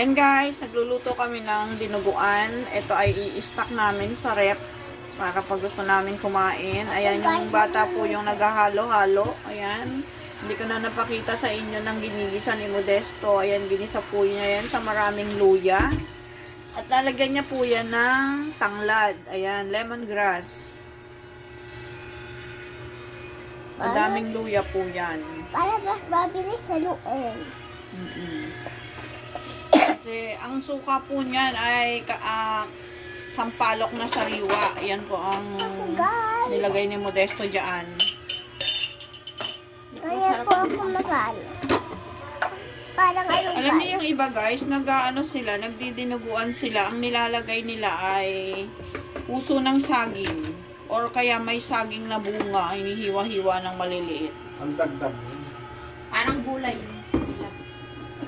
Ayan guys, nagluluto kami ng dinuguan. Ito ay i-stack namin sa rep para pag gusto namin kumain. Ayan yung bata po yung naghahalo-halo. Ayan. Hindi ko na napakita sa inyo ng ginigisa ni Modesto. Ayan, ginisa po niya yan sa maraming luya. At lalagyan niya po yan ng tanglad. Ayan, lemongrass. Madaming luya po yan. Para mas mabilis haluin. Kasi ang suka po niyan ay sampalok na sariwa. Ayan po ang nilagay ni Modesto dyan. Kaya po ako mag-ano. Parang ano Alam niyo yung iba guys, nagdidinuguan sila. Ang nilalagay nila ay puso ng saging. Or kaya may saging na bunga, hinihiwa-hiwa ng maliliit. Ang dagdag. Parang gulay.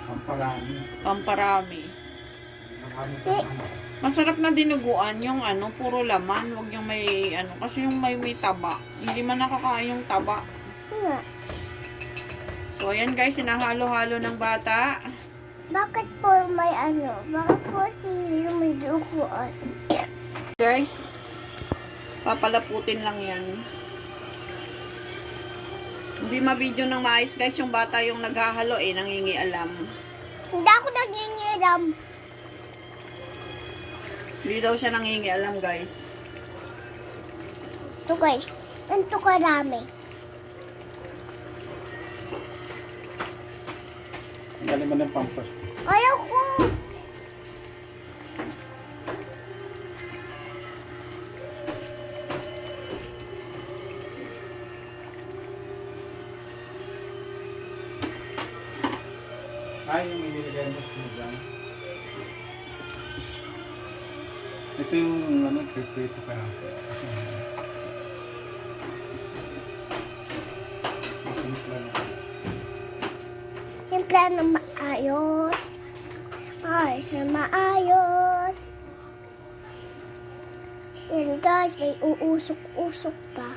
Ang parami. Pamparami. Masarap na dinuguan yung puro laman. Huwag yung may kasi yung may taba. Hindi man nakakain yung taba. So, ayan guys, sinahalo-halo ng bata. Bakit po may Bakit po may duguan? Guys, papalaputin lang yan. Hindi ma-video ng maayos guys, yung bata yung naghahalo nangingialam. Hindi ako nangingiram. Hindi daw siya nangingialam guys. Ito guys, ito karami. Ang galing mo ng pampas. Ayaw ko. Ay, yung inilagay mo dyan. Ito yung prito ka na. Simpla na maayos. Ayos na maayos. Yan guys, may uusok-usok pa.